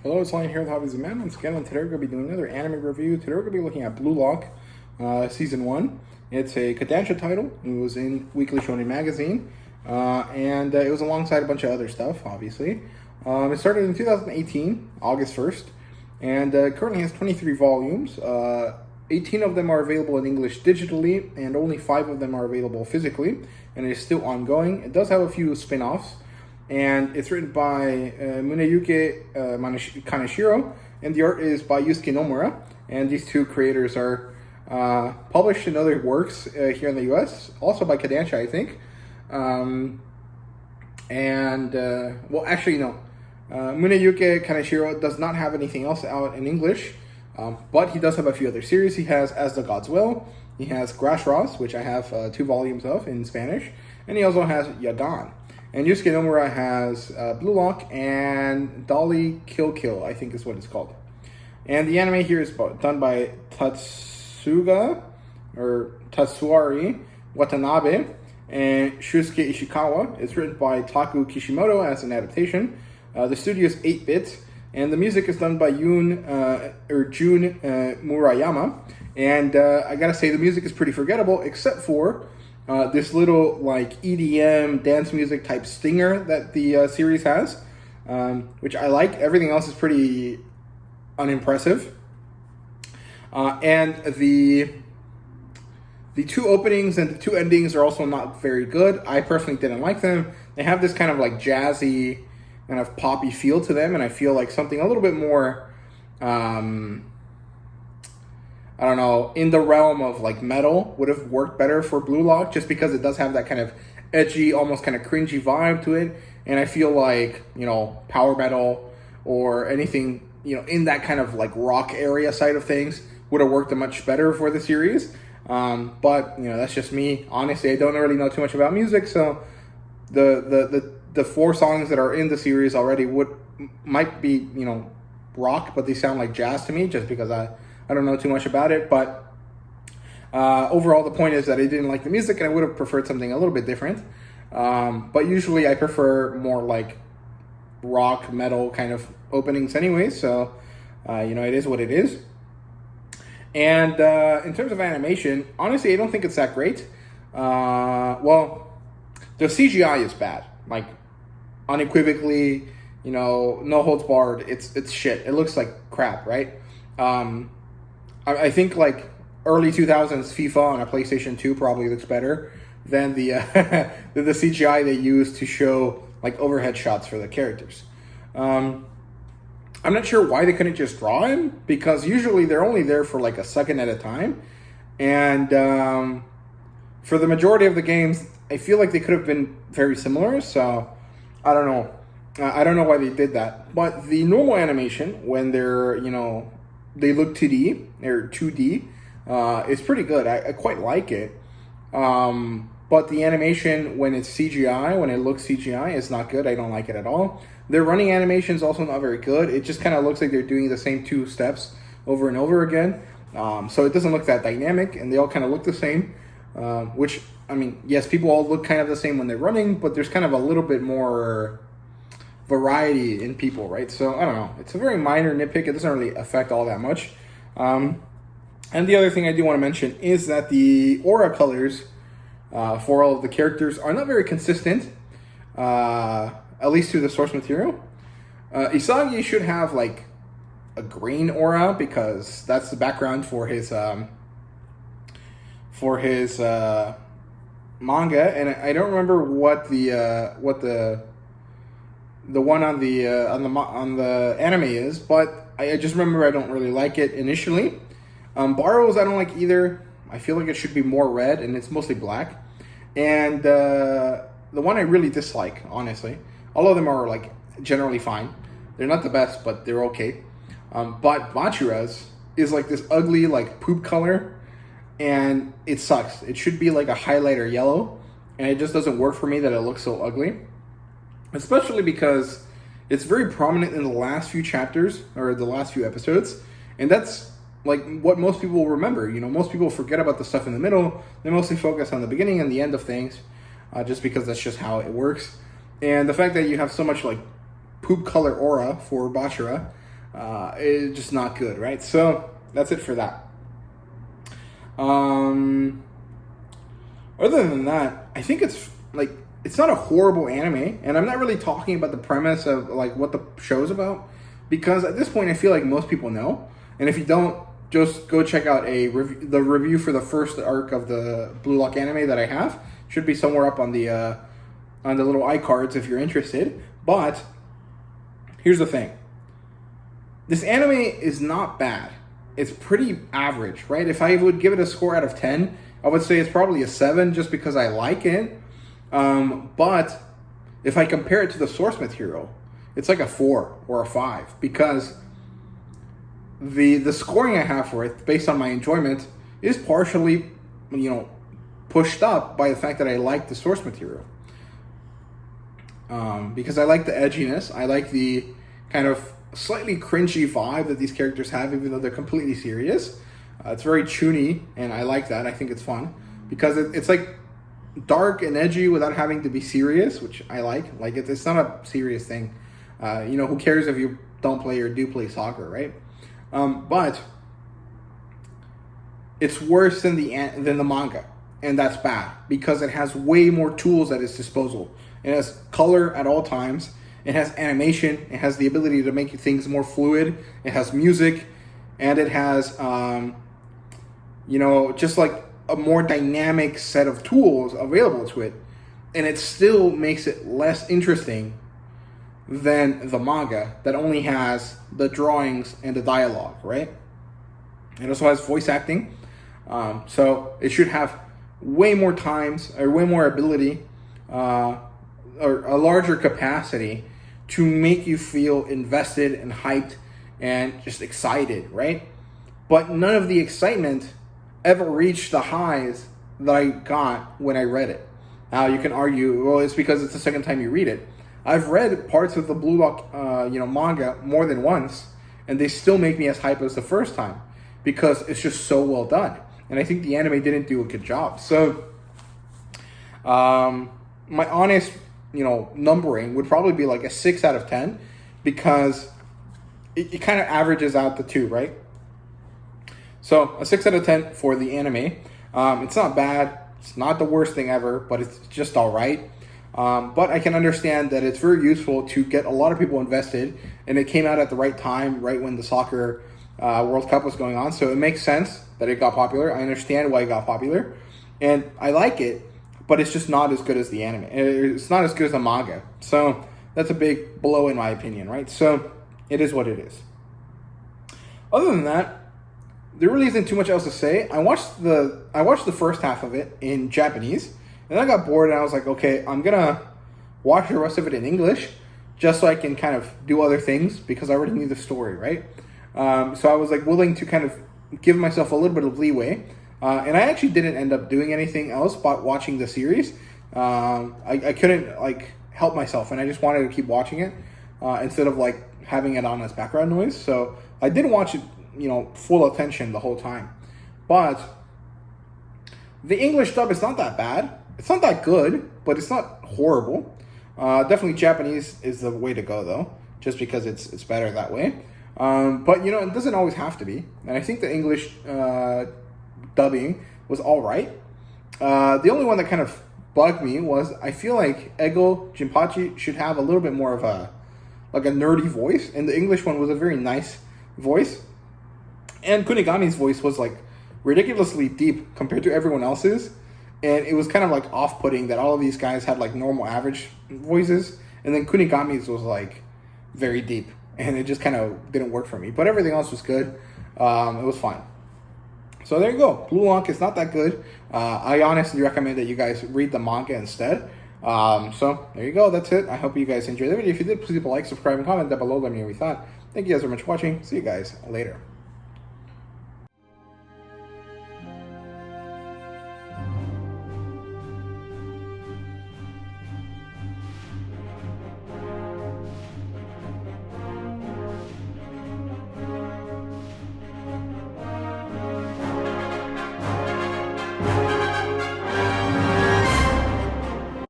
Hello, it's Lion here with HobbiesofaMan. Once again, today we're going to be doing another anime review. Today we're going to be looking at Blue Lock, Season 1. It's a Kodansha title. It was in Weekly Shonen Magazine, and it was alongside a bunch of other stuff, obviously. It started in 2018, August 1st, and currently has 23 volumes. 18 of them are available in English digitally, and only 5 of them are available physically, and it is still ongoing. It does have a few spin-offs, and it's written by Muneyuki Kaneshiro, and the art is by Yusuke Nomura, and these two creators are published in other works here in the US, also by Kodansha, I think. Muneyuki Kaneshiro does not have anything else out in English, but he does have a few other series. He has As the Gods Will, he has Grass Ross, which I have 2 volumes of in Spanish, and he also has Yadan. And Yusuke Nomura has Blue Lock and Dolly Kill Kill, I think is what it's called. And the anime here is done by Tatsuari Watanabe and Shusuke Ishikawa. It's written by Taku Kishimoto as an adaptation. The studio is 8-bit, and the music is done by Jun Murayama. And I gotta say, the music is pretty forgettable, except for this little like EDM dance music type stinger that the series has, which I like. Everything else is pretty unimpressive. And the 2 openings and the 2 endings are also not very good. I personally didn't like them. They have this kind of like jazzy, kind of poppy feel to them, and I feel like something a little bit more, I don't know, in the realm of like metal would have worked better for Blue Lock, just because it does have that kind of edgy, almost kind of cringy vibe to it. And I feel like, power metal or anything, in that kind of like rock area side of things would have worked much better for the series. But, that's just me. Honestly, I don't really know too much about music, so the 4 songs that are in the series already might be, rock, but they sound like jazz to me, just because I don't know too much about it. But overall, the point is that I didn't like the music, and I would have preferred something a little bit different. But usually I prefer more like rock, metal kind of openings anyway, so, it is what it is. And in terms of animation, honestly, I don't think it's that great. Well, the CGI is bad. Like, unequivocally, no holds barred, it's shit. It looks like crap, right? I think like early 2000s FIFA on a PlayStation 2 probably looks better than the the CGI they use to show like overhead shots for the characters. I'm not sure why they couldn't just draw him, because usually they're only there for like a second at a time. And for the majority of the games, I feel like they could have been very similar. So I don't know. I don't know why they did that. But the normal animation, when they're, they look 2D, or 2D, it's pretty good. I quite like it. But the animation, when it's CGI, when it looks CGI, is not good. I don't like it at all. Their running animation is also not very good. It just kind of looks like they're doing the same 2 steps over and over again. So it doesn't look that dynamic, and they all kind of look the same. Which, I mean, yes, people all look kind of the same when they're running, but there's kind of a little bit more variety in people, right? So I don't know. It's a very minor nitpick. It doesn't really affect all that much. And the other thing I do want to mention is that the aura colors for all of the characters are not very consistent, at least through the source material. Isagi should have like a green aura, because that's the background for his manga, and I don't remember what the one on the anime is, but I just remember I don't really like it initially. Baro's I don't like either. I feel like it should be more red, and it's mostly black. And the one I really dislike, honestly, all of them are like generally fine. They're not the best, but they're okay. But Bachira's is like this ugly like poop color, and it sucks. It should be like a highlighter yellow, and it just doesn't work for me that it looks so ugly. Especially because it's very prominent in the last few chapters, or the last few episodes, and that's like what most people will remember. Most people forget about the stuff in the middle. They mostly focus on the beginning and the end of things, just because that's just how it works. And the fact that you have so much like poop color aura for Bachira It's just not good, right? So that's it for that. Other than that, I think it's like, it's not a horrible anime, and I'm not really talking about the premise of like what the show's about, because at this point I feel like most people know, and if you don't, just go check out the review for the first arc of the Blue Lock anime that I have. Should be somewhere up on the little iCards if you're interested. But here's the thing: this anime is not bad. It's pretty average, right? If I would give it a score out of 10, I would say it's probably a 7 just because I like it. But if I compare it to the source material, it's like a 4 or a 5, because the scoring I have for it, based on my enjoyment, is partially, pushed up by the fact that I like the source material. Because I like the edginess, I like the kind of slightly cringy vibe that these characters have, even though they're completely serious. It's very chuny, and I like that. I think it's fun because it's like dark and edgy without having to be serious, which I like. Like it's not a serious thing. Who cares if you don't play or do play soccer, right? But it's worse than the manga, and that's bad because it has way more tools at its disposal. It has color at all times. It has animation. It has the ability to make things more fluid. It has music, and it has, just like a more dynamic set of tools available to it. And it still makes it less interesting than the manga that only has the drawings and the dialogue, right? It also has voice acting. So it should have way more times or way more ability or a larger capacity to make you feel invested and hyped and just excited, right? But none of the excitement ever reached the highs that I got when I read it. Now you can argue, well, it's because it's the second time you read it. I've read parts of the Blue Lock, manga more than once, and they still make me as hyped as the first time because it's just so well done. And I think the anime didn't do a good job. So, my honest, numbering would probably be like a 6 out of 10 because it kind of averages out the two, right? So a 6 out of 10 for the anime. It's not bad. It's not the worst thing ever, but it's just all right. But I can understand that it's very useful to get a lot of people invested, and it came out at the right time, right when the soccer World Cup was going on. So it makes sense that it got popular. I understand why it got popular, and I like it, but it's just not as good as the anime. It's not as good as the manga. So that's a big blow in my opinion, right? So it is what it is. Other than that, there really isn't too much else to say. I watched the first half of it in Japanese, and I got bored, and I was like, okay, I'm gonna watch the rest of it in English, just so I can kind of do other things because I already knew the story, right? So I was like willing to kind of give myself a little bit of leeway, and I actually didn't end up doing anything else but watching the series. I couldn't help myself, and I just wanted to keep watching it instead of having it on as background noise. So I did watch it, full attention the whole time. But the English dub is not that bad. It's not that good, but it's not horrible. Definitely Japanese is the way to go, though, just because it's better that way. But, it doesn't always have to be. And I think the English dubbing was all right. The only one that kind of bugged me was I feel like Ego Jinpachi should have a little bit more of a nerdy voice. And the English one was a very nice voice. And Kunigami's voice was ridiculously deep compared to everyone else's. And it was kind of off-putting that all of these guys had normal average voices. And then Kunigami's was very deep. And it just kind of didn't work for me. But everything else was good. It was fine. So there you go. Blue Lock is not that good. I honestly recommend that you guys read the manga instead. So there you go. That's it. I hope you guys enjoyed the video. If you did, please leave a like, subscribe, and comment down below. Let me know what you thought. Thank you guys very much for watching. See you guys later.